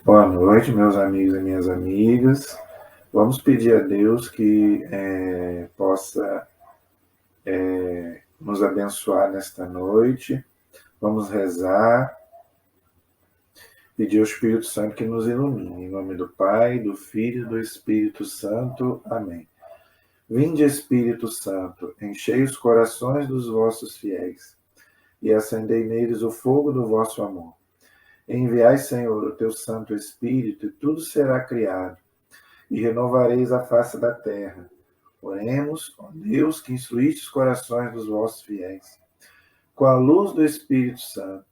Boa noite, meus amigos e minhas amigas. Vamos pedir a Deus que possa nos abençoar nesta noite. Vamos rezar, pedir ao Espírito Santo que nos ilumine. Em nome do Pai, do Filho e do Espírito Santo. Amém. Vinde, Espírito Santo, enchei os corações dos vossos fiéis e acendei neles o fogo do vosso amor. Enviai, Senhor, o teu Santo Espírito, e tudo será criado, e renovareis a face da terra. Oremos, ó Deus, que instruíste os corações dos vossos fiéis. Com a luz do Espírito Santo,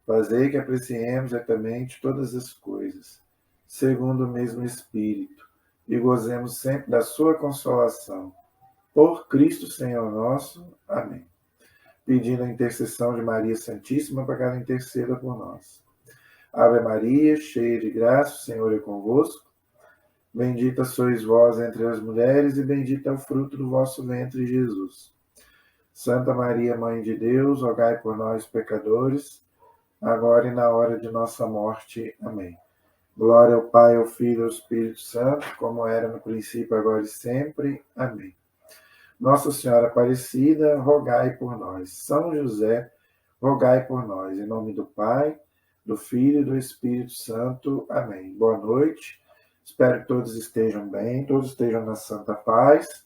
fazei que apreciemos retamente todas as coisas, segundo o mesmo Espírito, e gozemos sempre da sua consolação. Por Cristo Senhor nosso. Amém. Pedindo a intercessão de Maria Santíssima para que ela interceda por nós. Ave Maria, cheia de graça, o Senhor é convosco. Bendita sois vós entre as mulheres, e bendito é o fruto do vosso ventre, Jesus. Santa Maria, Mãe de Deus, rogai por nós, pecadores, agora e na hora de nossa morte. Amém. Glória ao Pai, ao Filho e ao Espírito Santo, como era no princípio, agora e sempre. Amém. Nossa Senhora Aparecida, rogai por nós. São José, rogai por nós. Em nome do Pai, do Filho e do Espírito Santo. Amém. Boa noite. Espero que todos estejam bem, todos estejam na santa paz.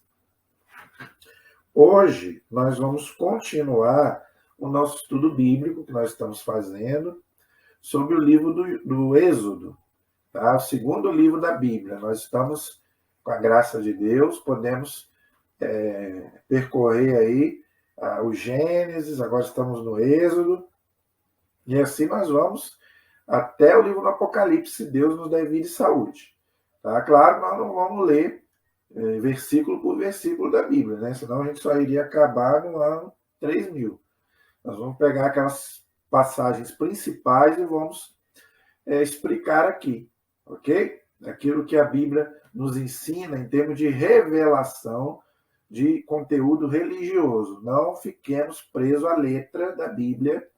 Hoje nós vamos continuar o nosso estudo bíblico que nós estamos fazendo sobre o livro do Êxodo, tá? O segundo livro da Bíblia. Nós estamos, com a graça de Deus, podemos percorrer aí o Gênesis, agora estamos no Êxodo, e assim nós vamos até o livro do Apocalipse, se Deus nos der vida e saúde. Tá? Claro, nós não vamos ler versículo por versículo da Bíblia, né? Senão a gente só iria acabar no ano 3000. Nós vamos pegar aquelas passagens principais e vamos explicar aqui, ok? Aquilo que a Bíblia nos ensina em termos de revelação de conteúdo religioso. Não fiquemos presos à letra da Bíblia,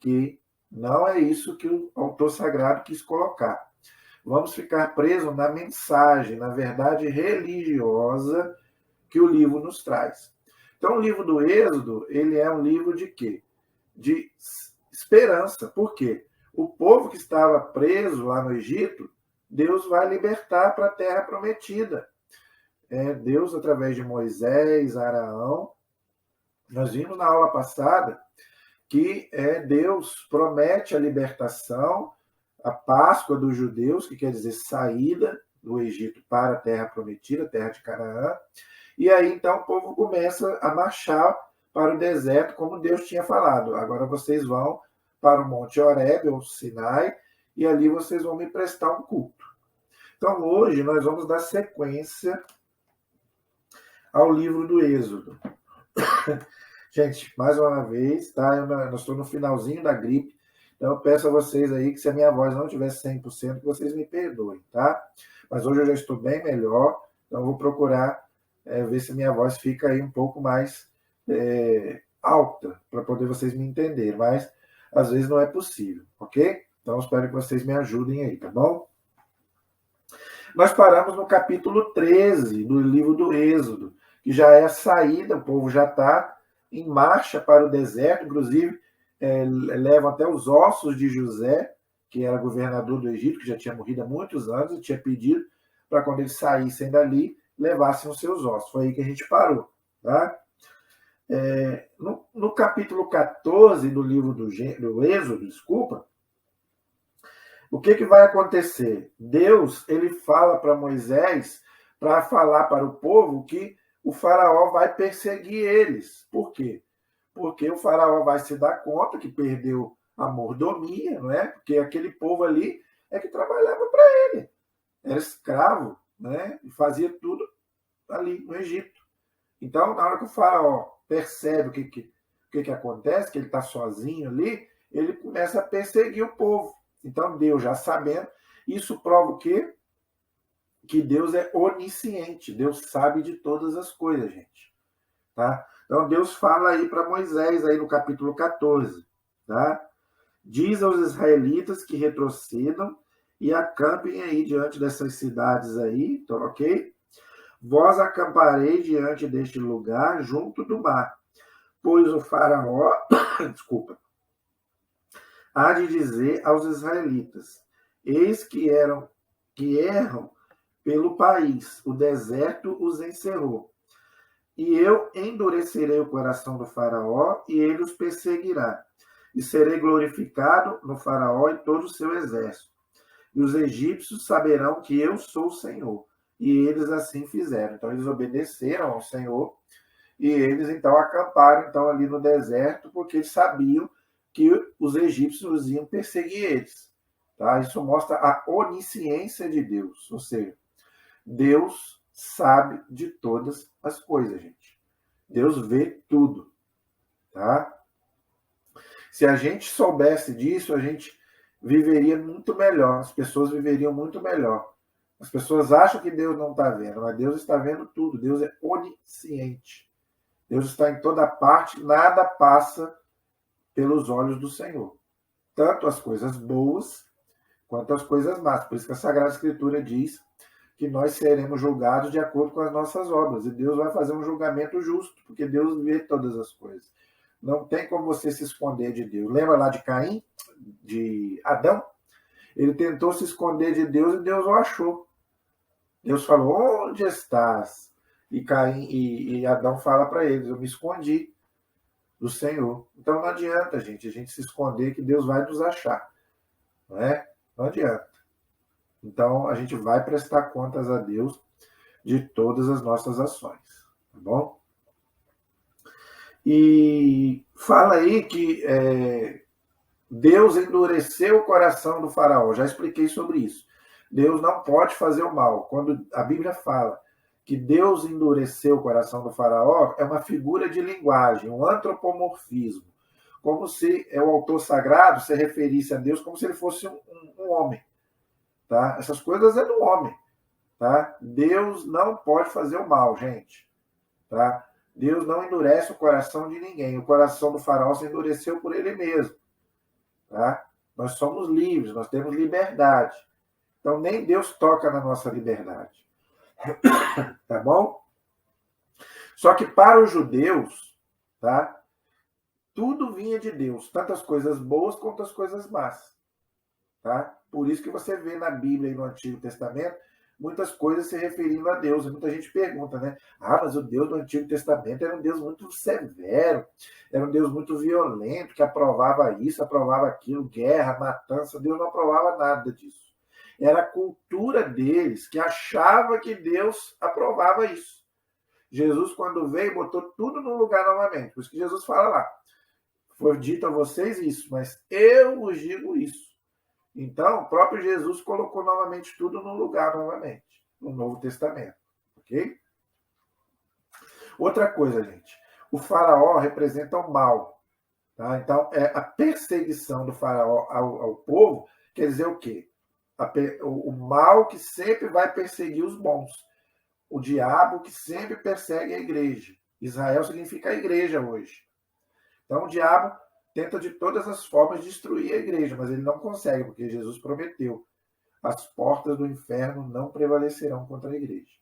que não é isso que o autor sagrado quis colocar. Vamos ficar presos na mensagem, na verdade religiosa que o livro nos traz. Então, o livro do Êxodo, ele é um livro de quê? De esperança. Por quê? O povo que estava preso lá no Egito, Deus vai libertar para a terra prometida. Deus, através de Moisés, Araão, nós vimos na aula passada que Deus promete a libertação, a Páscoa dos judeus, que quer dizer saída do Egito para a terra prometida, a terra de Canaã. E aí, então, o povo começa a marchar para o deserto, como Deus tinha falado. Agora vocês vão para o Monte Horebe, ou Sinai, e ali vocês vão me prestar um culto. Então, hoje, nós vamos dar sequência ao livro do Êxodo. Gente, mais uma vez, tá? Eu estou no finalzinho da gripe, então eu peço a vocês aí que se a minha voz não tiver 100%, que vocês me perdoem, tá? Mas hoje eu já estou bem melhor, então eu vou procurar ver se a minha voz fica aí um pouco mais alta, para poder vocês me entenderem, mas às vezes não é possível, ok? Então eu espero que vocês me ajudem aí, tá bom? Nós paramos no capítulo 13 do livro do Êxodo, que já é a saída, o povo já está em marcha para o deserto, inclusive levam até os ossos de José, que era governador do Egito, que já tinha morrido há muitos anos, e tinha pedido para quando eles saíssem dali, levassem os seus ossos. Foi aí que a gente parou. Tá? No capítulo 14 do livro do Êxodo, o que vai acontecer? Deus ele fala para Moisés para falar para o povo que o faraó vai perseguir eles. Por quê? Porque o faraó vai se dar conta que perdeu a mordomia, não é? Porque aquele povo ali é que trabalhava para ele. Era escravo, né? E fazia tudo ali no Egito. Então, na hora que o faraó percebe o que acontece, que ele está sozinho ali, ele começa a perseguir o povo. Então, Deus já sabendo, isso prova o quê? Que Deus é onisciente, Deus sabe de todas as coisas, gente. Tá? Então, Deus fala aí para Moisés, aí no capítulo 14, tá? Diz aos israelitas que retrocedam e acampem aí diante dessas cidades aí, então, ok? Vós acamparei diante deste lugar, junto do mar, pois o faraó, desculpa, há de dizer aos israelitas, eis que erram pelo país, o deserto os encerrou. E eu endurecerei o coração do faraó, e ele os perseguirá. E serei glorificado no faraó e todo o seu exército. E os egípcios saberão que eu sou o Senhor. E eles assim fizeram. Então eles obedeceram ao Senhor, e eles então acamparam então ali no deserto, porque eles sabiam que os egípcios iam perseguir eles. Tá? Isso mostra a onisciência de Deus, ou seja, Deus sabe de todas as coisas, gente. Deus vê tudo, tá? Se a gente soubesse disso, a gente viveria muito melhor, as pessoas viveriam muito melhor. As pessoas acham que Deus não está vendo, mas Deus está vendo tudo. Deus é onisciente. Deus está em toda parte, nada passa pelos olhos do Senhor. Tanto as coisas boas quanto as coisas más. Por isso que a Sagrada Escritura diz que nós seremos julgados de acordo com as nossas obras. E Deus vai fazer um julgamento justo, porque Deus vê todas as coisas. Não tem como você se esconder de Deus. Lembra lá de Caim, de Adão? Ele tentou se esconder de Deus e Deus o achou. Deus falou, onde estás? E Caim e Adão fala para eles, eu me escondi do Senhor. Então não adianta, gente, a gente se esconder que Deus vai nos achar. Não é? Não adianta. Então a gente vai prestar contas a Deus de todas as nossas ações. Tá bom? E fala aí que Deus endureceu o coração do faraó. Já expliquei sobre isso. Deus não pode fazer o mal. Quando a Bíblia fala que Deus endureceu o coração do faraó, é uma figura de linguagem, um antropomorfismo. Como se o autor sagrado se referisse a Deus como se ele fosse um homem. Tá? Essas coisas é do homem. Tá? Deus não pode fazer o mal, gente. Tá? Deus não endurece o coração de ninguém. O coração do faraó se endureceu por ele mesmo. Tá? Nós somos livres, nós temos liberdade. Então, nem Deus toca na nossa liberdade. Tá bom? Só que para os judeus, tá? Tudo vinha de Deus, tanto as coisas boas quanto as coisas más. Tá? Por isso que você vê na Bíblia e no Antigo Testamento muitas coisas se referindo a Deus. E muita gente pergunta, né? Ah, mas o Deus do Antigo Testamento era um Deus muito severo, era um Deus muito violento, que aprovava isso, aprovava aquilo, guerra, matança. Deus não aprovava nada disso. Era a cultura deles que achava que Deus aprovava isso. Jesus, quando veio, botou tudo no lugar novamente. Por isso que Jesus fala lá, foi dito a vocês isso, mas eu vos digo isso. Então, o próprio Jesus colocou novamente tudo no lugar novamente, no Novo Testamento. Ok? Outra coisa, gente. O faraó representa o mal. Tá? Então, a perseguição do faraó ao povo quer dizer o quê? O mal que sempre vai perseguir os bons. O diabo que sempre persegue a igreja. Israel significa a igreja hoje. Então, o diabo tenta de todas as formas destruir a igreja, mas ele não consegue, porque Jesus prometeu: as portas do inferno não prevalecerão contra a igreja.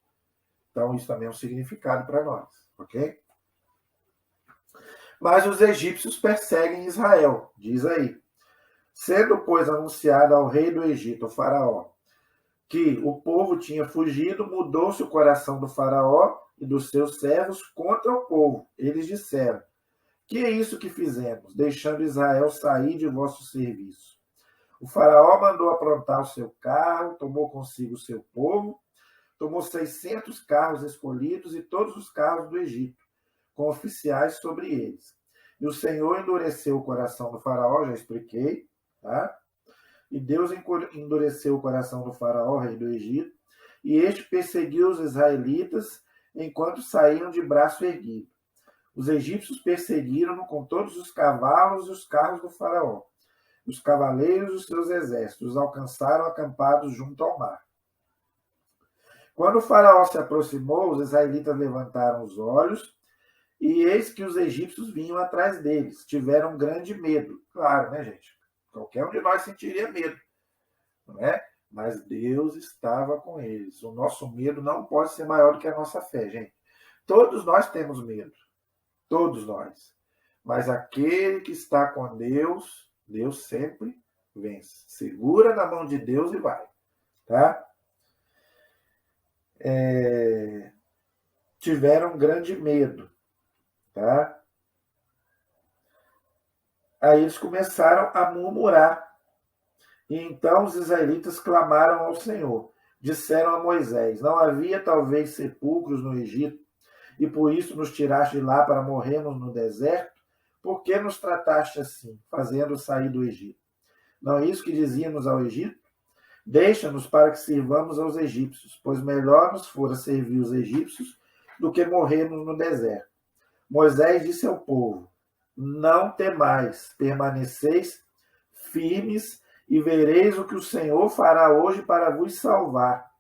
Então, isso também é um significado para nós, ok? Mas os egípcios perseguem Israel, diz aí. Sendo, pois, anunciado ao rei do Egito, o faraó, que o povo tinha fugido, mudou-se o coração do faraó e dos seus servos contra o povo. Eles disseram: que é isso que fizemos, deixando Israel sair de vosso serviço? O faraó mandou aprontar o seu carro, tomou consigo o seu povo, tomou 600 carros escolhidos e todos os carros do Egito, com oficiais sobre eles. E o Senhor endureceu o coração do faraó, já expliquei, tá? E Deus endureceu o coração do faraó, rei do Egito, e este perseguiu os israelitas enquanto saíam de braço erguido. Os egípcios perseguiram-no com todos os cavalos e os carros do faraó. Os cavaleiros e os seus exércitos os alcançaram acampados junto ao mar. Quando o faraó se aproximou, os israelitas levantaram os olhos e eis que os egípcios vinham atrás deles. Tiveram grande medo. Claro, né, gente? Qualquer um de nós sentiria medo, não é? mas Deus estava com eles. O nosso medo não pode ser maior do que a nossa fé, gente. Todos nós temos medo, todos nós. Mas aquele que está com Deus, Deus sempre vence. Segura na mão de Deus e vai, tá? Tiveram grande medo, tá? Aí eles começaram a murmurar. E então os israelitas clamaram ao Senhor. Disseram a Moisés: não havia talvez sepulcros no Egito, e por isso nos tiraste de lá para morrermos no deserto? Por que nos trataste assim, fazendo sair do Egito? Não é isso que dizíamos ao Egito? Deixa-nos para que sirvamos aos egípcios, pois melhor nos fora servir os egípcios do que morrermos no deserto. Moisés disse ao povo: não temais, permaneceis firmes e vereis o que o Senhor fará hoje para vos salvar.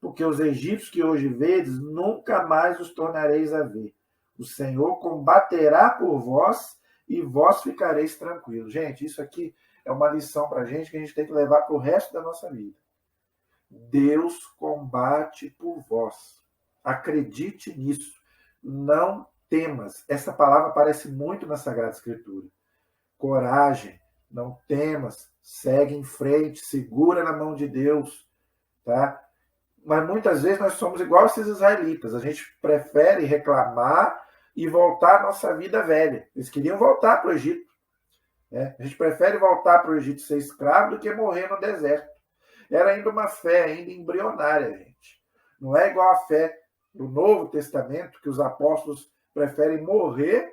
Porque os egípcios que hoje vedes, nunca mais os tornareis a ver. O Senhor combaterá por vós e vós ficareis tranquilos. Gente, isso aqui é uma lição para a gente que a gente tem que levar para o resto da nossa vida. Deus combate por vós. Acredite nisso. Não temas. Essa palavra aparece muito na Sagrada Escritura. Coragem. Não temas. Segue em frente. Segura na mão de Deus. Tá? Mas muitas vezes nós somos igual esses israelitas. A gente prefere reclamar e voltar à nossa vida velha. Eles queriam voltar para o Egito. Né? A gente prefere voltar para o Egito ser escravo do que morrer no deserto. Era ainda uma fé ainda embrionária, gente. Não é igual a fé do Novo Testamento, que os apóstolos preferem morrer,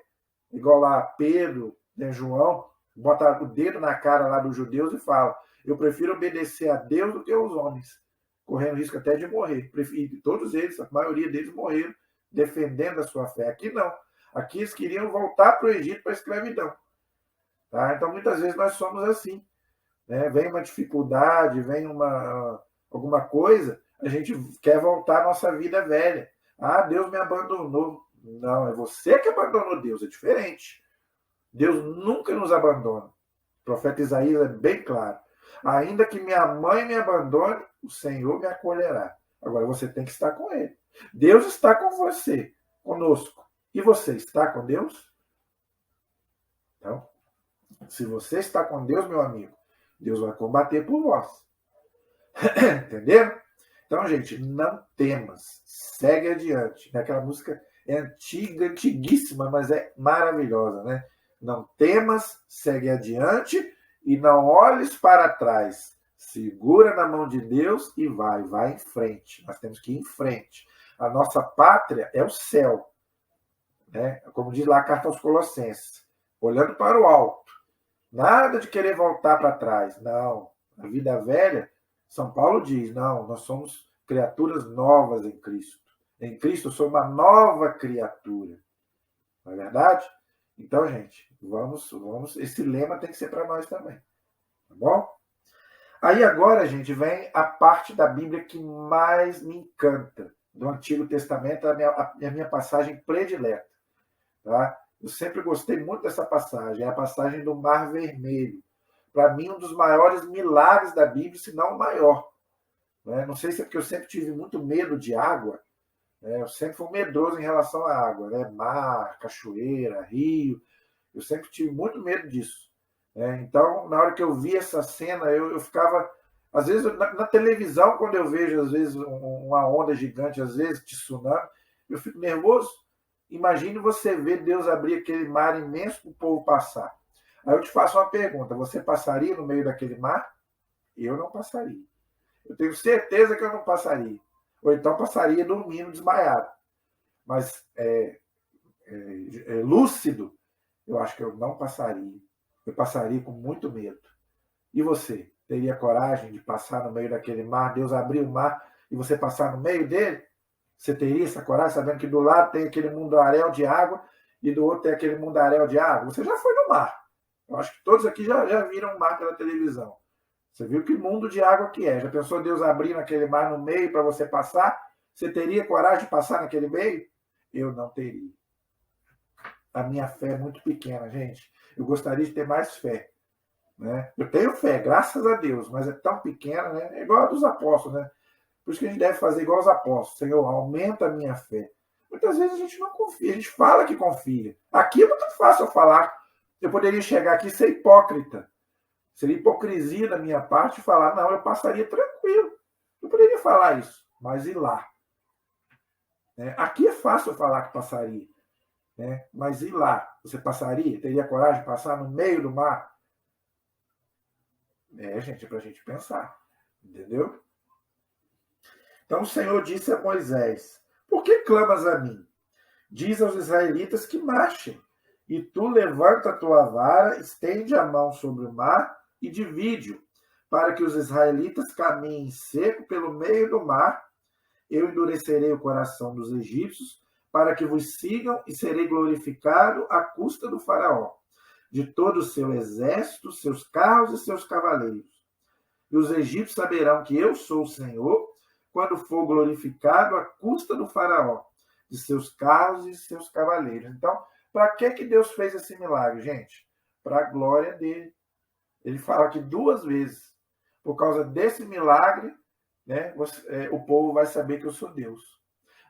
igual lá Pedro, né, João, bota o dedo na cara lá dos judeus e fala: eu prefiro obedecer a Deus do que aos homens, correndo risco até de morrer. E todos eles, a maioria deles morreram defendendo a sua fé. Aqui não. Aqui eles queriam voltar para o Egito, para a escravidão. Tá? Então, muitas vezes nós somos assim. Né? Vem uma dificuldade, vem alguma coisa, a gente quer voltar à nossa vida velha. Ah, Deus me abandonou. Não, é você que abandonou Deus, é diferente. Deus nunca nos abandona. O profeta Isaías é bem claro. Ainda que minha mãe me abandone, o Senhor me acolherá. Agora você tem que estar com Ele. Deus está com você, conosco. E você está com Deus? Então, se você está com Deus, meu amigo, Deus vai combater por vós. Entenderam? Então, gente, não temas. Segue adiante. Aquela música é antiga, antiguíssima, mas é maravilhosa, né? Não temas, segue adiante e não olhes para trás. Segura na mão de Deus e vai em frente. Nós temos que ir em frente. A nossa pátria é o céu. Né? Como diz lá a carta aos Colossenses. Olhando para o alto. Nada de querer voltar para trás. Não. A vida velha, São Paulo diz, não, nós somos criaturas novas em Cristo. Em Cristo eu sou uma nova criatura. Não é verdade? Então, gente, vamos. Esse lema tem que ser para nós também. Tá bom? Aí agora, gente, vem a parte da Bíblia que mais me encanta. Do Antigo Testamento, a minha passagem predileta. Tá? Eu sempre gostei muito dessa passagem. É a passagem do Mar Vermelho. Para mim, um dos maiores milagres da Bíblia, se não o maior. Né? Não sei se é porque eu sempre tive muito medo de água. Né? Eu sempre fui medroso em relação à água. Né? Mar, cachoeira, rio. Eu sempre tive muito medo disso. Né? Então, na hora que eu vi essa cena, eu ficava... Às vezes, na televisão, quando eu vejo, às vezes, uma onda gigante, às vezes, tsunami, eu fico nervoso. Imagine você ver Deus abrir aquele mar imenso para o povo passar. Aí eu te faço uma pergunta: você passaria no meio daquele mar? Eu não passaria. Eu tenho certeza que eu não passaria. Ou então passaria dormindo, desmaiado. Mas lúcido, eu acho que eu não passaria. Eu passaria com muito medo. E você? Teria coragem de passar no meio daquele mar? Deus abrir o mar e você passar no meio dele? Você teria essa coragem, sabendo que do lado tem aquele mundaréu de água e do outro tem aquele mundaréu de água? Você já foi no mar. Eu acho que todos aqui já viram o mar pela televisão. Você viu que mundo de água que é. Já pensou Deus abrindo aquele mar no meio para você passar? Você teria coragem de passar naquele meio? Eu não teria. A minha fé é muito pequena, gente. Eu gostaria de ter mais fé. Né? Eu tenho fé, graças a Deus, mas é tão pequena, né? É igual a dos apóstolos, né? Por isso que a gente deve fazer igual aos apóstolos. Senhor, aumenta a minha fé. Muitas vezes a gente não confia, a gente fala que confia. Aqui é muito fácil eu falar. Eu poderia chegar aqui e ser hipócrita. Seria hipocrisia da minha parte falar, não, eu passaria tranquilo. Eu poderia falar isso, mas e lá? Né? Aqui é fácil eu falar que passaria. Né? Mas e lá? Você passaria? Teria coragem de passar no meio do mar? Gente, é para a gente pensar. Entendeu? Então o Senhor disse a Moisés: Por que clamas a mim? Diz aos israelitas que marchem. E tu levanta a tua vara, estende a mão sobre o mar e divide-o, para que os israelitas caminhem seco pelo meio do mar. Eu endurecerei o coração dos egípcios, para que vos sigam, e serei glorificado à custa do faraó, de todo o seu exército, seus carros e seus cavaleiros. E os egípcios saberão que eu sou o Senhor, quando for glorificado à custa do faraó, de seus carros e seus cavaleiros. Então, para que Deus fez esse milagre, gente? Para a glória dele. Ele fala aqui 2 vezes. Por causa desse milagre, né, o povo vai saber que eu sou Deus.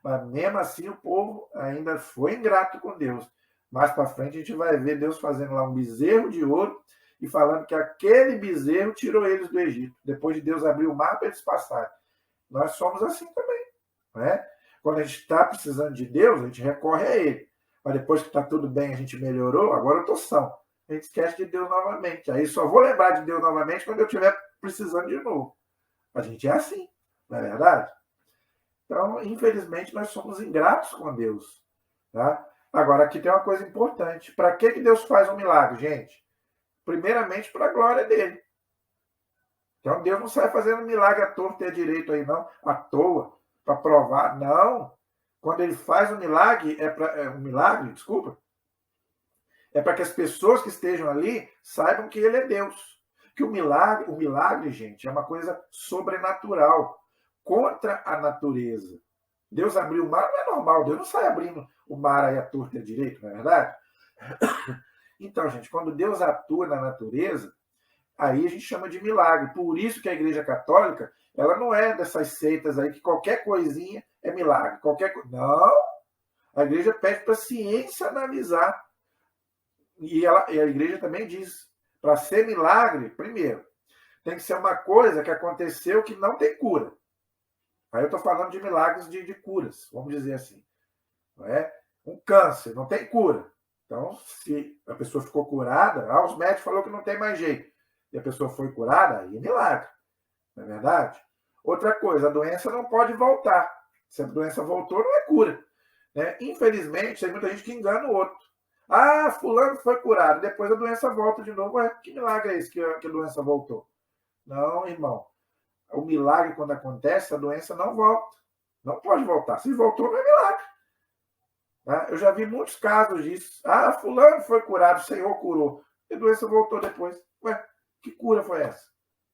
Mas mesmo assim, o povo ainda foi ingrato com Deus. Mais para frente, a gente vai ver Deus fazendo lá um bezerro de ouro e falando que aquele bezerro tirou eles do Egito, depois de Deus abrir o mar para eles passarem. Nós somos assim também. Né? Quando a gente está precisando de Deus, a gente recorre a Ele. Mas depois que está tudo bem, a gente melhorou, agora eu estou são. A gente esquece de Deus novamente. Aí só vou lembrar de Deus novamente quando eu estiver precisando de novo. A gente é assim, não é verdade? Então, infelizmente, nós somos ingratos com Deus. Tá? Agora, aqui tem uma coisa importante. Para que Deus faz um milagre, gente? Primeiramente, para a glória dele. Então, Deus não sai fazendo milagre à torta e à direito aí, não. À toa, para provar. Não. Quando ele faz um milagre, é para que as pessoas que estejam ali saibam que ele é Deus. Que o milagre, gente, é uma coisa sobrenatural, contra a natureza. Deus abriu o mar não é normal, Deus não sai abrindo o mar aí à torta e à direito, não é verdade? Então, gente, quando Deus atua na natureza, aí a gente chama de milagre. Por isso que a Igreja Católica, ela não é dessas seitas aí que qualquer coisinha é milagre. Não, a Igreja pede para a ciência analisar. E a Igreja também diz, para ser milagre, primeiro, tem que ser uma coisa que aconteceu que não tem cura. Aí eu estou falando de milagres de curas, vamos dizer assim. Não é? Um câncer, não tem cura. Então, se a pessoa ficou curada, os médicos falaram que não tem mais jeito, e a pessoa foi curada, aí é milagre. Não é verdade? Outra coisa, a doença não pode voltar. Se a doença voltou, não é cura. Né? Infelizmente, tem muita gente que engana o outro. Fulano foi curado, depois a doença volta de novo. Que milagre é esse que a doença voltou? Não, irmão. O milagre, quando acontece, a doença não volta. Não pode voltar. Se voltou, não é milagre. Tá? Eu já vi muitos casos disso. Fulano foi curado, o Senhor curou. E a doença voltou depois. Que cura foi essa?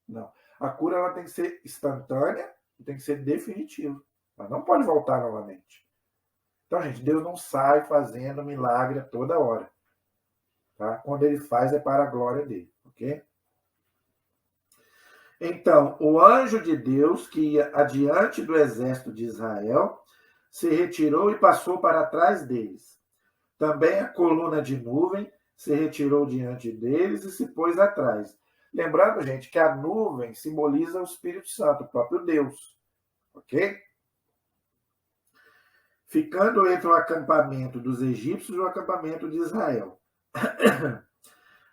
Não. A cura ela tem que ser instantânea e tem que ser definitiva. Ela não pode voltar novamente. Então, gente, Deus não sai fazendo milagre a toda hora. Tá? Quando ele faz, é para a glória dele. Ok? Então, o anjo de Deus, que ia adiante do exército de Israel, se retirou e passou para trás deles. Também a coluna de nuvem se retirou diante deles e se pôs atrás. Lembrando, gente, que a nuvem simboliza o Espírito Santo, o próprio Deus. Ok? Ficando entre o acampamento dos egípcios e o acampamento de Israel.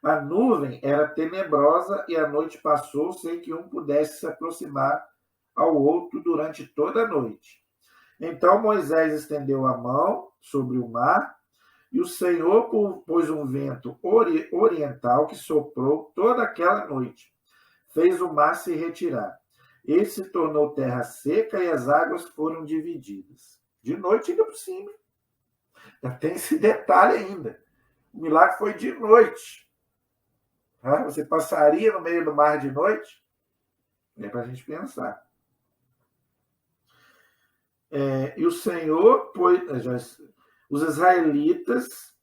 A nuvem era tenebrosa e a noite passou sem que um pudesse se aproximar ao outro durante toda a noite. Então Moisés estendeu a mão sobre o mar e o Senhor pôs um vento oriental que soprou toda aquela noite. Fez o mar se retirar. Ele se tornou terra seca e as águas foram divididas. De noite ainda por cima. Já tem esse detalhe ainda. O milagre foi de noite. Você passaria no meio do mar de noite? É para a gente pensar. E o Senhor, os israelitas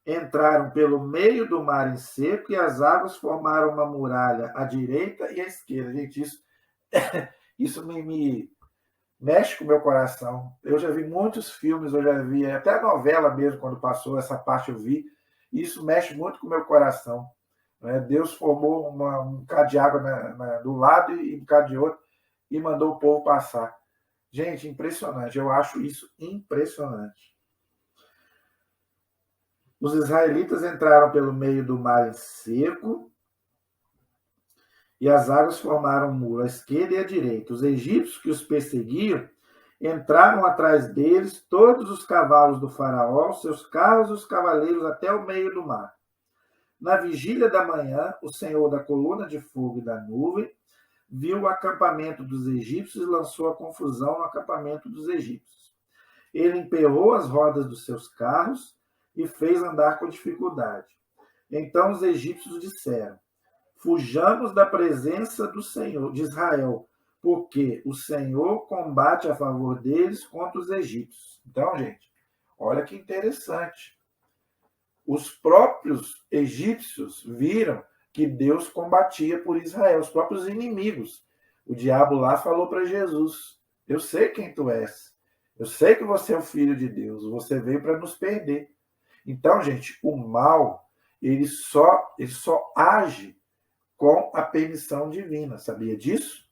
entraram pelo meio do mar em seco e as águas formaram uma muralha à direita e à esquerda. Gente, isso me mexe com o meu coração. Eu já vi muitos filmes, eu já vi até a novela mesmo, quando passou essa parte eu vi. E isso mexe muito com o meu coração. Né? Deus formou um bocado de água do lado e um bocado de outro e mandou o povo passar. Gente, impressionante. Eu acho isso impressionante. Os israelitas entraram pelo meio do mar em seco e as águas formaram um muro à esquerda e à direita. Os egípcios que os perseguiam entraram atrás deles, todos os cavalos do faraó, seus carros e os cavaleiros até o meio do mar. Na vigília da manhã, o Senhor da coluna de fogo e da nuvem viu o acampamento dos egípcios e lançou a confusão no acampamento dos egípcios. Ele emperrou as rodas dos seus carros e fez andar com dificuldade. Então os egípcios disseram: fujamos da presença do Senhor, de Israel, porque o Senhor combate a favor deles contra os egípcios. Então, gente, olha que interessante. Os próprios egípcios viram que Deus combatia por Israel, os próprios inimigos. O diabo lá falou para Jesus: eu sei quem tu és, eu sei que você é o filho de Deus, você veio para nos perder. Então, gente, o mal, ele só age com a permissão divina, sabia disso?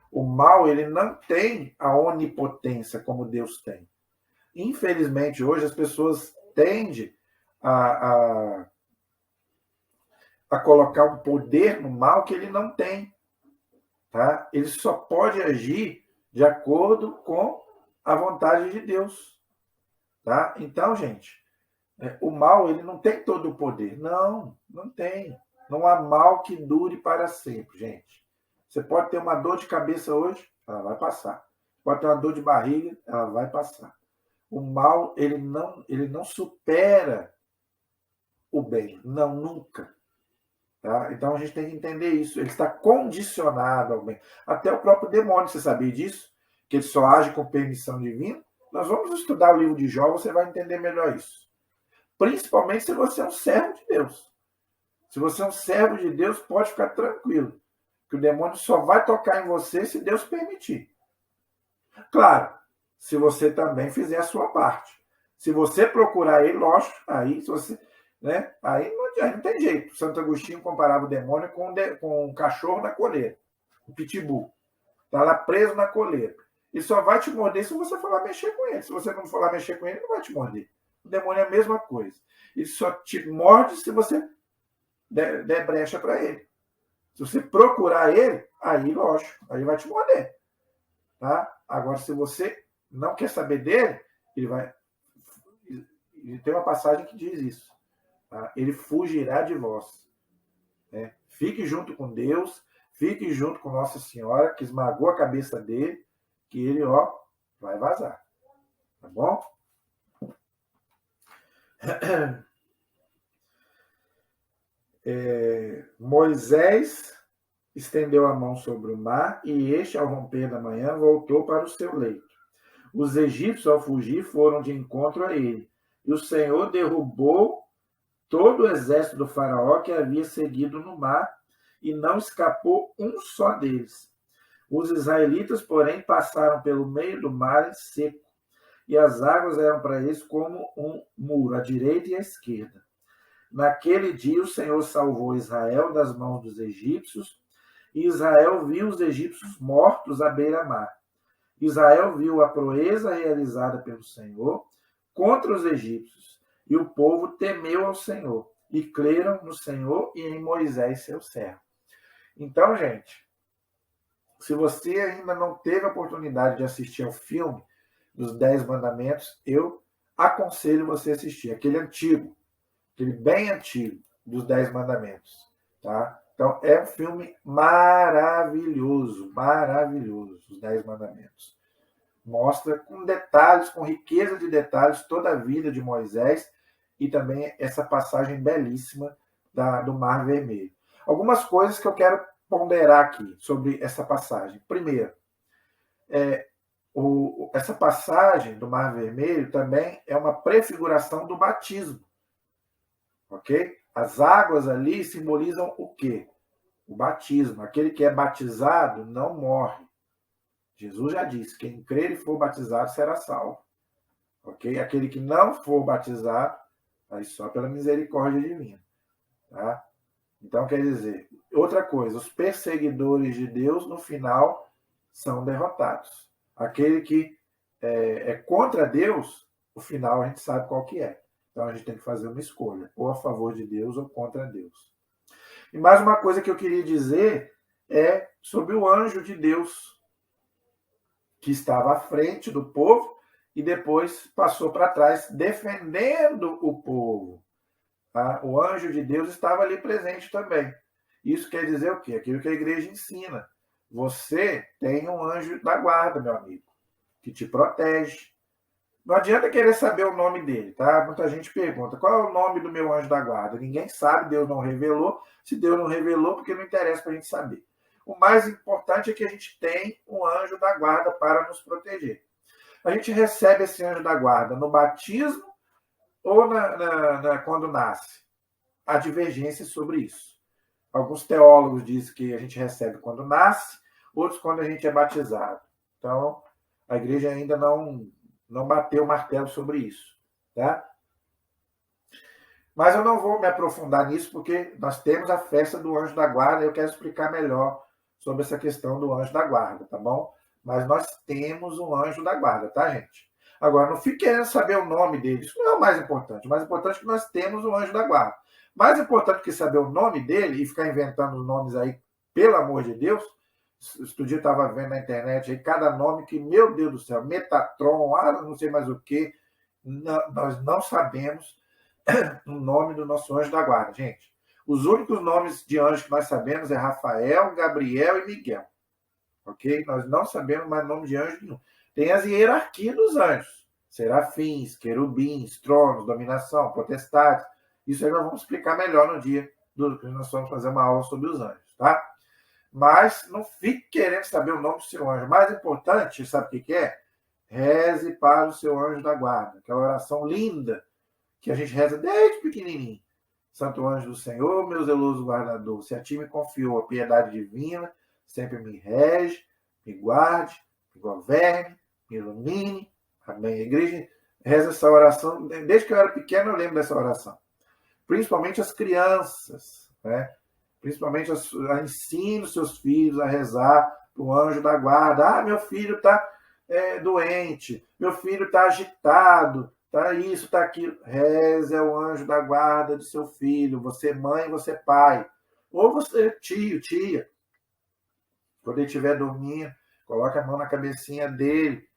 O mal, ele não tem a onipotência como Deus tem. Infelizmente, hoje as pessoas tendem a colocar um poder no mal que ele não tem. Tá? Ele só pode agir de acordo com a vontade de Deus. Tá? Então, gente, o mal, ele não tem todo o poder. Não, não tem. Não há mal que dure para sempre, gente. Você pode ter uma dor de cabeça hoje, ela vai passar. Pode ter uma dor de barriga, ela vai passar. O mal, ele não supera o bem. Não, nunca. Tá? Então a gente tem que entender isso. Ele está condicionado ao bem. Até o próprio demônio, você sabia disso? Que ele só age com permissão divina? Nós vamos estudar o livro de Jó, você vai entender melhor isso. Principalmente se você é um servo de Deus. Se você é um servo de Deus, pode ficar tranquilo. Que o demônio só vai tocar em você se Deus permitir. Claro, se você também fizer a sua parte. Se você procurar ele, lógico, aí se você, né, aí não tem jeito. Santo Agostinho comparava o demônio com um cachorro na coleira, um pitbull. Está lá preso na coleira. Ele só vai te morder se você for lá mexer com ele. Se você não for lá mexer com ele, ele não vai te morder. O demônio é a mesma coisa. Ele só te morde se você der brecha para ele. Se você procurar ele, aí, lógico, aí vai te morder. Tá? Agora, se você não quer saber dele, ele tem uma passagem que diz isso. Tá? Ele fugirá de vós. Né? Fique junto com Deus, fique junto com Nossa Senhora, que esmagou a cabeça dele, que ele, vai vazar. Tá bom? Moisés estendeu a mão sobre o mar e este, ao romper da manhã, voltou para o seu leito. Os egípcios, ao fugir, foram de encontro a ele. E o Senhor derrubou todo o exército do faraó que havia seguido no mar e não escapou um só deles. Os israelitas, porém, passaram pelo meio do mar em seco e as águas eram para eles como um muro, à direita e à esquerda. Naquele dia o Senhor salvou Israel das mãos dos egípcios, e Israel viu os egípcios mortos à beira-mar. Israel viu a proeza realizada pelo Senhor contra os egípcios, e o povo temeu ao Senhor, e creram no Senhor e em Moisés, seu servo. Então, gente, se você ainda não teve a oportunidade de assistir ao filme dos 10 Mandamentos, eu aconselho você a assistir, aquele antigo, aquele bem antigo dos 10 Mandamentos. Tá? Então, é um filme maravilhoso, maravilhoso, os 10 Mandamentos. Mostra com detalhes, com riqueza de detalhes, toda a vida de Moisés e também essa passagem belíssima do Mar Vermelho. Algumas coisas que eu quero ponderar aqui sobre essa passagem. Primeiro, essa passagem do Mar Vermelho também é uma prefiguração do batismo. ok? As águas ali simbolizam o quê? O batismo. Aquele que é batizado não morre. Jesus já disse, quem crer e for batizado será salvo. Ok? Aquele que não for batizado, aí só pela misericórdia divina. Tá? Então, quer dizer, outra coisa, os perseguidores de Deus, no final, são derrotados. Aquele que é contra Deus, o final a gente sabe qual que é. Então, a gente tem que fazer uma escolha, ou a favor de Deus ou contra Deus. E mais uma coisa que eu queria dizer é sobre o anjo de Deus, que estava à frente do povo e depois passou para trás, defendendo o povo. Tá? O anjo de Deus estava ali presente também. Isso quer dizer o quê? Aquilo que a igreja ensina. Você tem um anjo da guarda, meu amigo, que te protege. Não adianta querer saber o nome dele, tá? Muita gente pergunta, qual é o nome do meu anjo da guarda? Ninguém sabe, Deus não revelou. Se Deus não revelou, porque não interessa para a gente saber. O mais importante é que a gente tem um anjo da guarda para nos proteger. A gente recebe esse anjo da guarda no batismo ou quando nasce? Há divergências sobre isso. Alguns teólogos dizem que a gente recebe quando nasce, outros quando a gente é batizado. Então, a igreja ainda não bateu o martelo sobre isso. Tá? Mas eu não vou me aprofundar nisso, porque nós temos a festa do anjo da guarda e eu quero explicar melhor sobre essa questão do anjo da guarda, tá bom? Mas nós temos um anjo da guarda, tá, gente? Agora, não fique querendo saber o nome dele. Isso não é o mais importante. O mais importante é que nós temos um anjo da guarda. Mais importante que saber o nome dele e ficar inventando os nomes aí, pelo amor de Deus. Outro dia eu estava vendo na internet aí cada nome que, meu Deus do céu, Metatron, não sei mais o que. Nós não sabemos o nome do nosso anjo da guarda, gente. Os únicos nomes de anjos que nós sabemos é Rafael, Gabriel e Miguel. Ok? Nós não sabemos mais nome de anjo nenhum. Tem as hierarquias dos anjos. Serafins, querubins, tronos, dominação, potestades. Isso aí nós vamos explicar melhor no dia que nós vamos fazer uma aula sobre os anjos, tá? Mas não fique querendo saber o nome do seu anjo. O mais importante, sabe o que é? Reze para o seu anjo da guarda. Aquela oração linda que a gente reza desde pequenininho. Santo anjo do Senhor, meu zeloso guardador, se a ti me confiou a piedade divina, sempre me rege, me guarde, me governe, me ilumine. Amém. A igreja reza essa oração, desde que eu era pequeno eu lembro dessa oração. Principalmente as crianças, né? Principalmente ensina os seus filhos a rezar para o anjo da guarda. Meu filho está doente, meu filho está agitado, tá isso, tá aquilo. Reze ao anjo da guarda de seu filho. Você mãe, você pai. Ou você tio, tia. Quando ele estiver dormindo, coloque a mão na cabecinha dele.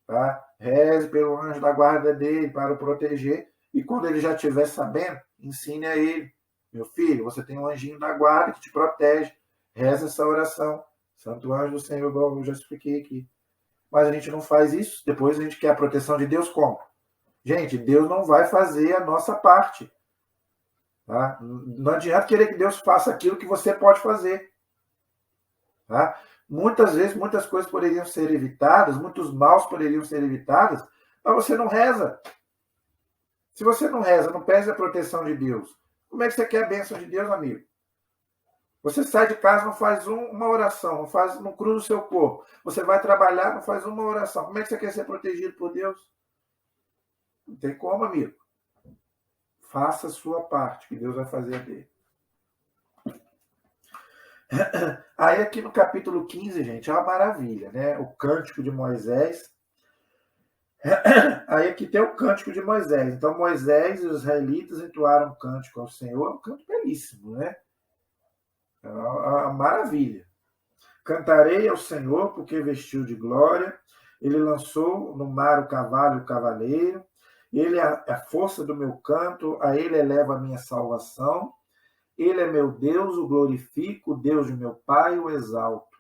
Tá? Reze pelo anjo da guarda dele para o proteger. E quando ele já estiver sabendo, ensine a ele. Meu filho, você tem um anjinho da guarda que te protege. Reze essa oração. Santo anjo do Senhor, igual eu já expliquei aqui. Mas a gente não faz isso. Depois a gente quer a proteção de Deus como? Gente, Deus não vai fazer a nossa parte. Tá? Não adianta querer que Deus faça aquilo que você pode fazer. Tá? Muitas vezes, muitas coisas poderiam ser evitadas, muitos maus poderiam ser evitados, mas você não reza. Se você não reza, não pede a proteção de Deus, como é que você quer a bênção de Deus, amigo? Você sai de casa, não faz uma oração, não cruza o seu corpo. Você vai trabalhar, não faz uma oração. Como é que você quer ser protegido por Deus? Não tem como, amigo. Faça a sua parte, que Deus vai fazer dele. Aí aqui no capítulo 15, gente, é uma maravilha, né? O cântico de Moisés. Aí aqui tem o cântico de Moisés. Então Moisés e os israelitas entoaram um cântico ao Senhor. Um canto belíssimo, né? É uma maravilha. Cantarei ao Senhor porque vestiu de glória. Ele lançou no mar o cavalo e o cavaleiro. Ele é a força do meu canto, a ele eleva a minha salvação. Ele é meu Deus, o glorifico, o Deus de meu Pai, o exalto.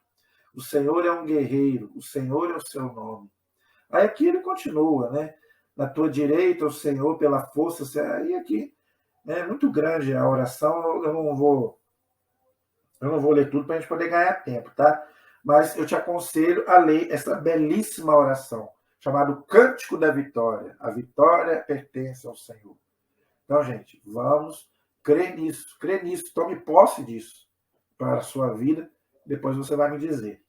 O Senhor é um guerreiro, o Senhor é o seu nome. Aí aqui ele continua, né? Na tua direita, o Senhor, pela força. E aqui, é muito grande a oração, eu não vou ler tudo para a gente poder ganhar tempo, tá? Mas eu te aconselho a ler essa belíssima oração, chamado Cântico da Vitória. A vitória pertence ao Senhor. Então, gente, vamos Crê nisso, tome posse disso para a sua vida, depois você vai me dizer.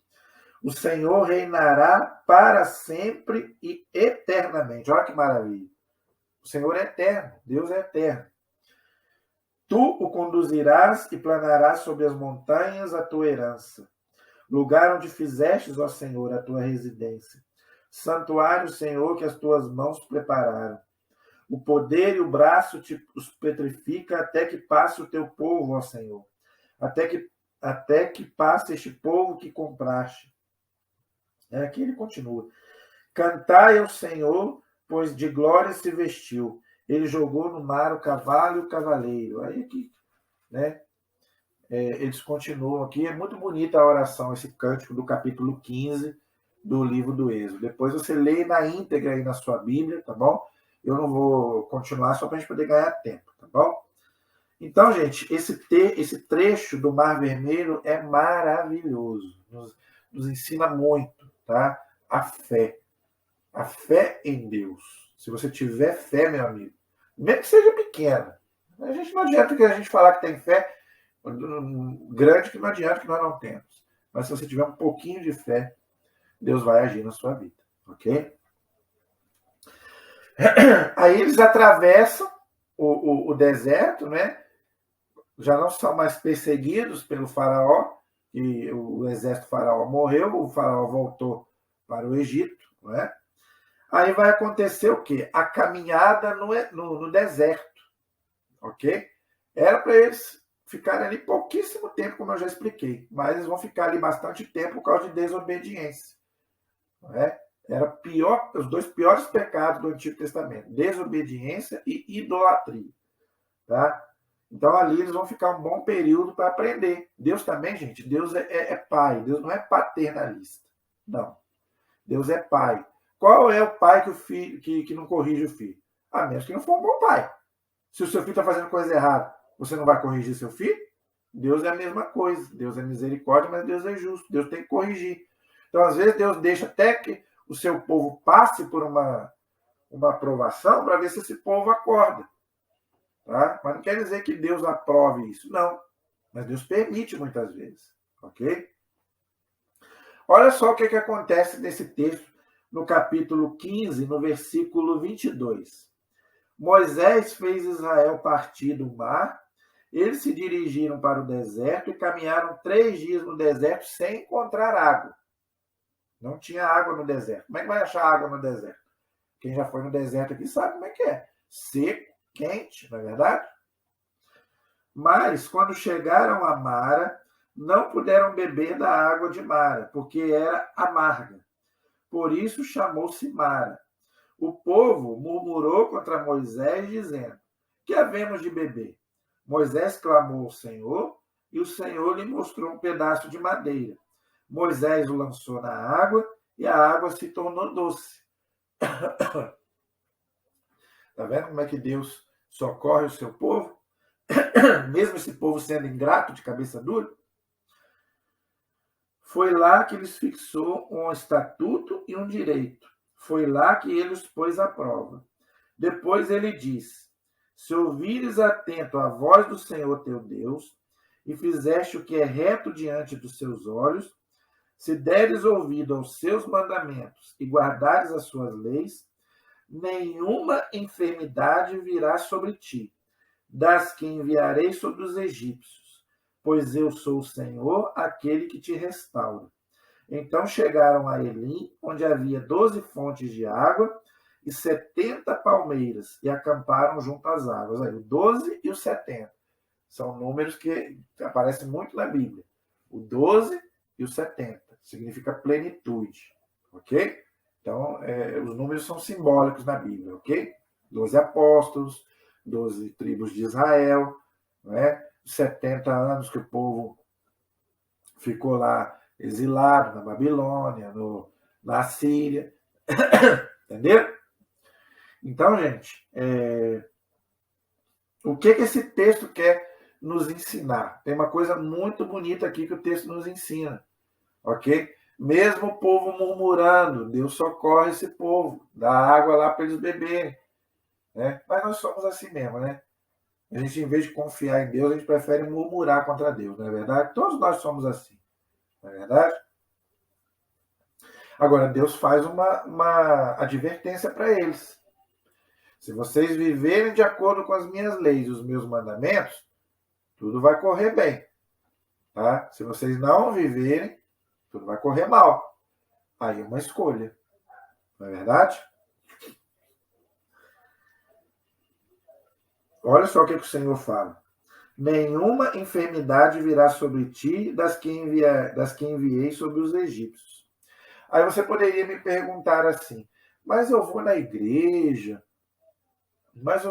O Senhor reinará para sempre e eternamente. Olha que maravilha. O Senhor é eterno, Deus é eterno. Tu o conduzirás e planarás sobre as montanhas a tua herança, lugar onde fizestes, ó Senhor, a tua residência. Santuário, Senhor, que as tuas mãos prepararam. O poder e o braço os petrifica até que passe o teu povo, ó Senhor. Até que passe este povo que compraste. Aqui ele continua. Cantai ao Senhor, pois de glória se vestiu. Ele jogou no mar o cavalo e o cavaleiro. Aí aqui, né? Eles continuam aqui. É muito bonita a oração, esse cântico do capítulo 15 do livro do Êxodo. Depois você lê na íntegra aí na sua Bíblia, tá bom? Eu não vou continuar só para a gente poder ganhar tempo, tá bom? Então, gente, esse trecho do Mar Vermelho é maravilhoso. Nos ensina muito, tá? A fé. A fé em Deus. Se você tiver fé, meu amigo, mesmo que seja pequena, a gente não adianta que a gente falar que tem fé grande, que não adianta que nós não temos. Mas se você tiver um pouquinho de fé, Deus vai agir na sua vida, ok? Aí eles atravessam o deserto, né? Já não são mais perseguidos pelo faraó, e o exército faraó morreu, o faraó voltou para o Egito, não é? Aí vai acontecer o quê? A caminhada no deserto, ok? Era para eles ficarem ali pouquíssimo tempo, como eu já expliquei, mas eles vão ficar ali bastante tempo por causa de desobediência, não é? Era os dois piores pecados do Antigo Testamento, desobediência e idolatria, tá? Então ali eles vão ficar um bom período para aprender. Deus também, gente, Deus é pai, Deus não é paternalista, não. Deus é pai. Qual é o pai que não corrige o filho? A menos que não for um bom pai. Se o seu filho está fazendo coisa errada, você não vai corrigir seu filho? Deus é a mesma coisa. Deus é misericórdia, mas Deus é justo. Deus tem que corrigir. Então, às vezes, Deus deixa até que o seu povo passe por uma aprovação para ver se esse povo acorda. Tá? Mas não quer dizer que Deus aprove isso. Não. Mas Deus permite muitas vezes. Ok? Olha só o que acontece nesse texto no capítulo 15, no versículo 22. Moisés fez Israel partir do mar, eles se dirigiram para o deserto e caminharam 3 dias no deserto sem encontrar água. Não tinha água no deserto. Como é que vai achar água no deserto? Quem já foi no deserto aqui sabe como é que é. Seco, quente, não é verdade? Mas, quando chegaram a Mara, não puderam beber da água de Mara, porque era amarga. Por isso chamou-se Mara. O povo murmurou contra Moisés, dizendo: que havemos de beber? Moisés clamou ao Senhor, e o Senhor lhe mostrou um pedaço de madeira. Moisés o lançou na água, e a água se tornou doce. Está vendo como é que Deus socorre o seu povo? Mesmo esse povo sendo ingrato, de cabeça dura? Foi lá que lhes fixou um estatuto e um direito. Foi lá que ele os pôs à prova. Depois ele diz: se ouvires atento à voz do Senhor teu Deus, e fizeste o que é reto diante dos seus olhos, se deres ouvido aos seus mandamentos e guardares as suas leis, nenhuma enfermidade virá sobre ti, das que enviarei sobre os egípcios, pois eu sou o Senhor, aquele que te restaura. Então chegaram a Elim, onde havia 12 fontes de água e 70 palmeiras, e acamparam junto às águas. Aí, o 12 e o 70 são números que aparecem muito na Bíblia. O 12 e o 70 significa plenitude, ok? Então, os números são simbólicos na Bíblia, ok? 12 apóstolos, 12 tribos de Israel, né? 70 anos que o povo ficou lá exilado na Babilônia, na Síria. Entendeu? Então, gente, o que esse texto quer nos ensinar? Tem uma coisa muito bonita aqui que o texto nos ensina, ok? Mesmo o povo murmurando, Deus socorre esse povo, dá água lá para eles beberem, né? Mas nós somos assim mesmo, né? A gente, em vez de confiar em Deus, a gente prefere murmurar contra Deus, não é verdade? Todos nós somos assim, não é verdade? Agora, Deus faz uma advertência para eles. Se vocês viverem de acordo com as minhas leis e os meus mandamentos, tudo vai correr bem. Tá? Se vocês não viverem, tudo vai correr mal. Aí é uma escolha, não é verdade? Olha só o que o Senhor fala. Nenhuma enfermidade virá sobre ti das que enviei sobre os egípcios. Aí você poderia me perguntar assim, mas eu vou na igreja, mas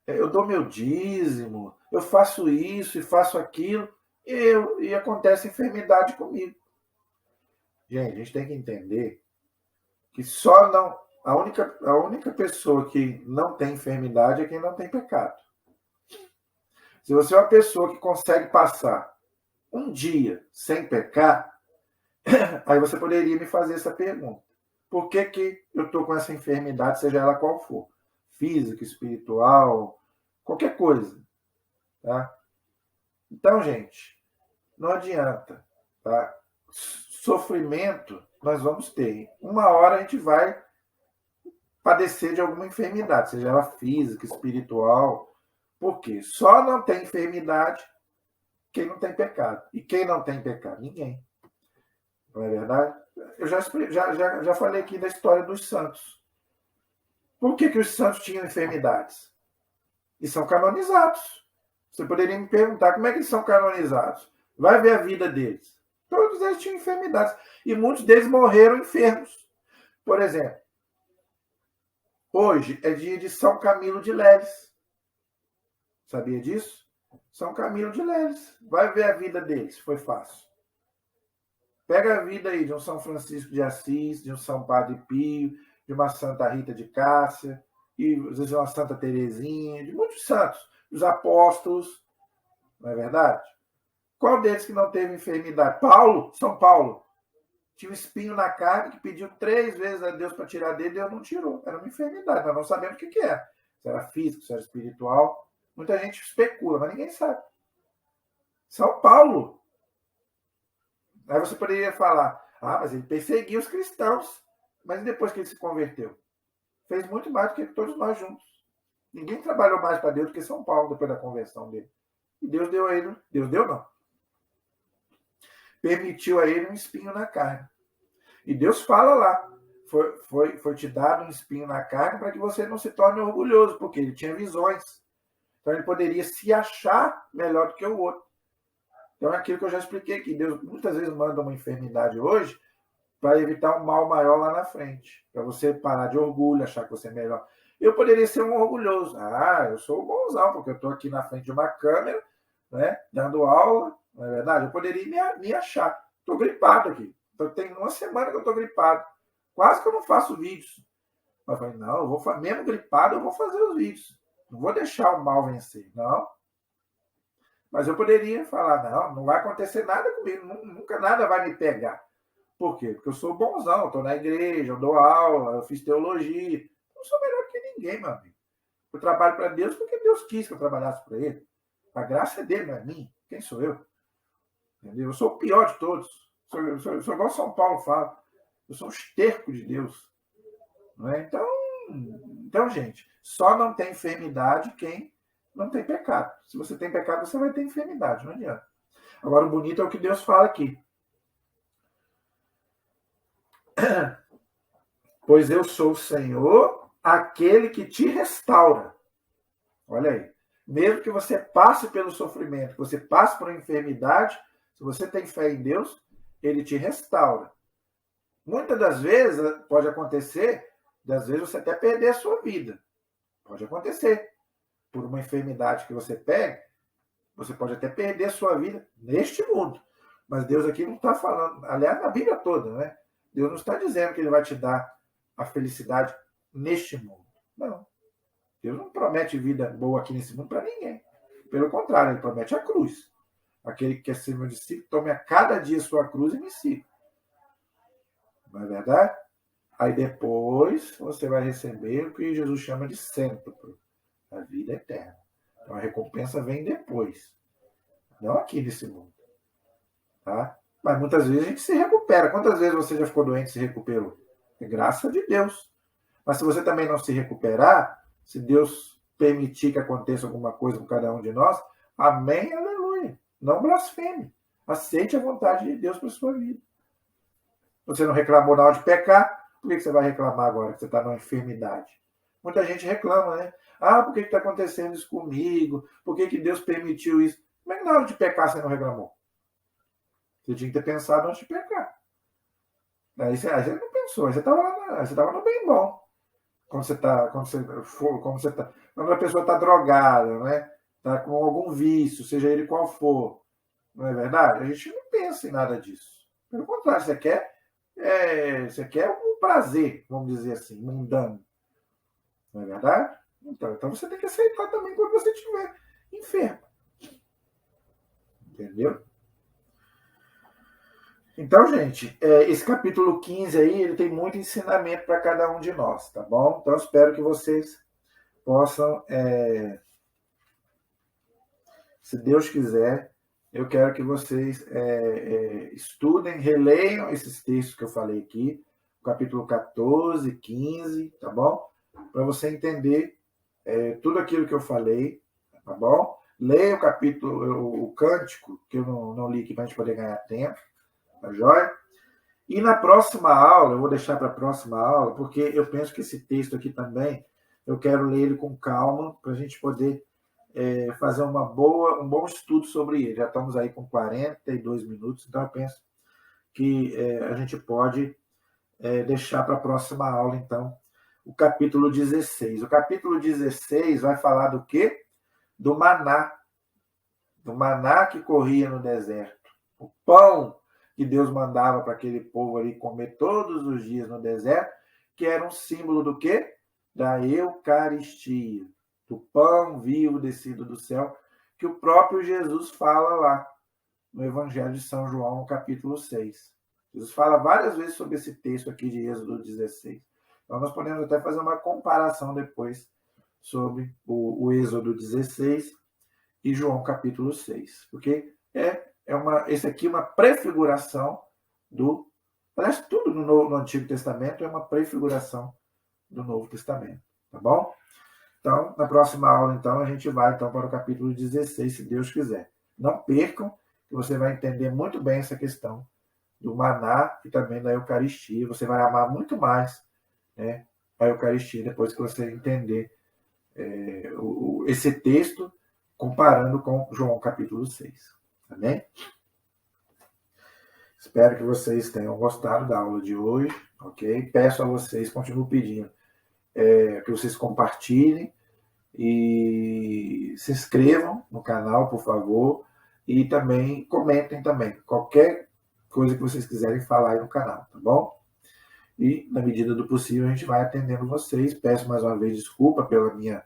eu dou meu dízimo, eu faço isso e faço aquilo, e acontece enfermidade comigo. Gente, a gente tem que entender que só não. A única pessoa que não tem enfermidade é quem não tem pecado. Se você é uma pessoa que consegue passar um dia sem pecar, aí você poderia me fazer essa pergunta. Por que, que eu estou com essa enfermidade, seja ela qual for? Física, espiritual, qualquer coisa. Tá? Então, gente, não adianta. Tá? Sofrimento nós vamos ter. Uma hora a gente vai padecer de alguma enfermidade, seja ela física, espiritual. Por quê? Só não tem enfermidade quem não tem pecado. E quem não tem pecado? Ninguém. Não é verdade? Eu já falei aqui da história dos santos. Por que os santos tinham enfermidades? E são canonizados. Você poderia me perguntar como é que eles são canonizados? Vai ver a vida deles. Todos eles tinham enfermidades. E muitos deles morreram enfermos. Por exemplo, hoje é dia de São Camilo de Leles. Sabia disso? São Camilo de Leles. Vai ver a vida deles. Foi fácil. Pega a vida aí de um São Francisco de Assis, de um São Padre Pio, de uma Santa Rita de Cássia, e às vezes uma Santa Teresinha, de muitos santos, os apóstolos, não é verdade? Qual deles que não teve enfermidade? São Paulo, tinha um espinho na carne que pediu 3 vezes a Deus para tirar dele e Deus não tirou. Era uma enfermidade, nós não sabemos o que era. Se era físico, se era espiritual. Muita gente especula, mas ninguém sabe. São Paulo. Aí você poderia falar, mas ele perseguiu os cristãos. Mas depois que ele se converteu? Fez muito mais do que todos nós juntos. Ninguém trabalhou mais para Deus do que São Paulo depois da conversão dele. E Deus deu a ele, Deus deu não. Permitiu a ele um espinho na carne. E Deus fala lá, foi te dado um espinho na carne para que você não se torne orgulhoso, porque ele tinha visões. Então ele poderia se achar melhor do que o outro. Então é aquilo que eu já expliquei aqui. Deus muitas vezes manda uma enfermidade hoje para evitar um mal maior lá na frente. Para você parar de orgulho, achar que você é melhor. Eu poderia ser um orgulhoso. Eu sou um bonzão, porque eu estou aqui na frente de uma câmera, né, dando aula, não é verdade? Eu poderia me achar. Estou gripado aqui. Então, tem uma semana que eu estou gripado. Quase que eu não faço vídeos. Mas eu falei, não, eu vou, mesmo gripado, eu vou fazer os vídeos. Não vou deixar o mal vencer, não. Mas eu poderia falar, não vai acontecer nada comigo, nunca nada vai me pegar. Por quê? Porque eu sou bonzão, eu estou na igreja, eu dou aula, eu fiz teologia. Eu não sou melhor que ninguém, meu amigo. Eu trabalho para Deus porque Deus quis que eu trabalhasse para Ele. A graça é dele, não é minha. Quem sou eu? Entendeu? Eu sou o pior de todos. Sou igual São Paulo fala. Eu sou um esterco de Deus. Não é? Então, gente, só não tem enfermidade quem não tem pecado. Se você tem pecado, você vai ter enfermidade, não adianta. Agora, o bonito é o que Deus fala aqui. Pois eu sou o Senhor, aquele que te restaura. Olha aí. Mesmo que você passe pelo sofrimento, que você passe por uma enfermidade, se você tem fé em Deus, ele te restaura. Muitas das vezes, pode acontecer, das vezes você até perder a sua vida. Pode acontecer. Por uma enfermidade que você pega, você pode até perder a sua vida neste mundo. Mas Deus aqui não está falando, aliás, na Bíblia toda, né? Deus não está dizendo que ele vai te dar a felicidade neste mundo. Não. Deus não promete vida boa aqui nesse mundo para ninguém. Pelo contrário, ele promete a cruz. Aquele que quer ser meu discípulo, tome a cada dia sua cruz e me siga. Não é verdade? Aí depois você vai receber o que Jesus chama de cêntuplo, a vida eterna. Então a recompensa vem depois, não aqui nesse mundo. Tá? Mas muitas vezes a gente se recupera. Quantas vezes você já ficou doente e se recuperou? É graça de Deus. Mas se você também não se recuperar, se Deus permitir que aconteça alguma coisa com cada um de nós, amém, aleluia. Não blasfeme. Aceite a vontade de Deus para a sua vida. Você não reclamou na hora de pecar, por que você vai reclamar agora que você está numa enfermidade? Muita gente reclama, né? Ah, por que está acontecendo isso comigo? Por que Deus permitiu isso? Mas na hora de pecar você não reclamou? Você tinha que ter pensado antes de pecar. Aí você não pensou, aí você estava no bem bom. Quando a pessoa está drogada, né? Está com algum vício, seja ele qual for, não é verdade? A gente não pensa em nada disso. Pelo contrário, você quer um prazer, vamos dizer assim, mundano, não é verdade? Então você tem que aceitar também quando você estiver enfermo, entendeu? Então, gente, esse capítulo 15 aí, ele tem muito ensinamento para cada um de nós, tá bom? Então, espero que vocês possam, se Deus quiser, eu quero que vocês estudem, releiam esses textos que eu falei aqui, capítulo 14, 15, tá bom? Para você entender tudo aquilo que eu falei, tá bom? Leia o capítulo, o cântico, que eu não li aqui para a gente poder ganhar tempo, tá joia? E na próxima aula, eu vou deixar para a próxima aula, porque eu penso que esse texto aqui também, eu quero ler ele com calma, para a gente poder fazer um bom estudo sobre ele. Já estamos aí com 42 minutos, então eu penso que a gente pode deixar para a próxima aula, então, o capítulo 16. O capítulo 16 vai falar do quê? Do maná que corria no deserto. O pão que Deus mandava para aquele povo ali comer todos os dias no deserto, que era um símbolo do quê? Da Eucaristia, do pão vivo descido do céu, que o próprio Jesus fala lá no Evangelho de São João, no capítulo 6. Jesus fala várias vezes sobre esse texto aqui de Êxodo 16. Então nós podemos até fazer uma comparação depois sobre o Êxodo 16 e João capítulo 6, porque esse aqui é uma prefiguração do... Parece tudo no Antigo Testamento é uma prefiguração do Novo Testamento, tá bom? Então, na próxima aula, então, a gente vai então, para o capítulo 16, se Deus quiser. Não percam, que você vai entender muito bem essa questão do maná e também da Eucaristia. Você vai amar muito mais, né, a Eucaristia depois que você entender esse texto comparando com João capítulo 6. Amém? Espero que vocês tenham gostado da aula de hoje, ok? Peço a vocês, continuo pedindo, que vocês compartilhem e se inscrevam no canal, por favor, e também comentem também qualquer coisa que vocês quiserem falar aí no canal, tá bom? E, na medida do possível, a gente vai atendendo vocês. Peço mais uma vez desculpa pela minha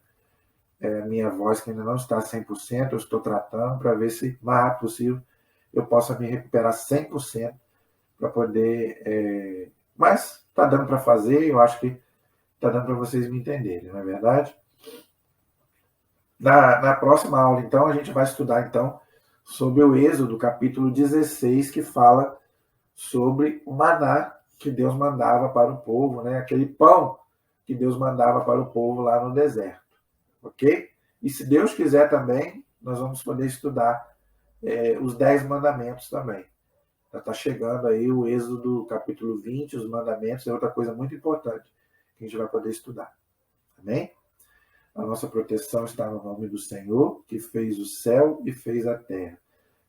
voz, que ainda não está 100%, eu estou tratando para ver se, mais rápido possível, eu possa me recuperar 100% para poder... Mas está dando para fazer, eu acho que está dando para vocês me entenderem, não é verdade? Na próxima aula, então, a gente vai estudar, então, sobre o Êxodo, capítulo 16, que fala sobre o maná que Deus mandava para o povo, né? Aquele pão que Deus mandava para o povo lá no deserto, ok? E se Deus quiser também, nós vamos poder estudar os 10 mandamentos também. Já está chegando aí o Êxodo, capítulo 20, os mandamentos, é outra coisa muito importante que a gente vai poder estudar. Amém? A nossa proteção está no nome do Senhor, que fez o céu e fez a terra.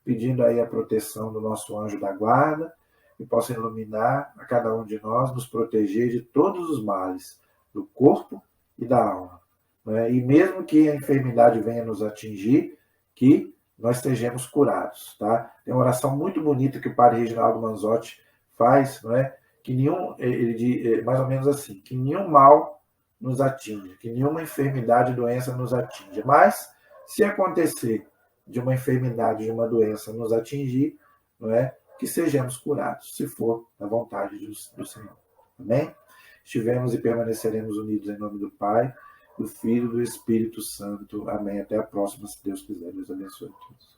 Pedindo aí a proteção do nosso anjo da guarda, que possa iluminar a cada um de nós, nos proteger de todos os males, do corpo e da alma. Né? E mesmo que a enfermidade venha nos atingir, que nós sejamos curados. Tá? Tem uma oração muito bonita que o padre Reginaldo Manzotti faz, não é? Que ele diz mais ou menos assim, que nenhum mal nos atinge, que nenhuma enfermidade, doença nos atinge. Mas, se acontecer de uma enfermidade, de uma doença nos atingir, não é? Que sejamos curados, se for da vontade do Senhor. Amém? Estivemos e permaneceremos unidos em nome do Pai, do Filho e do Espírito Santo. Amém. Até a próxima, se Deus quiser. Deus abençoe a todos.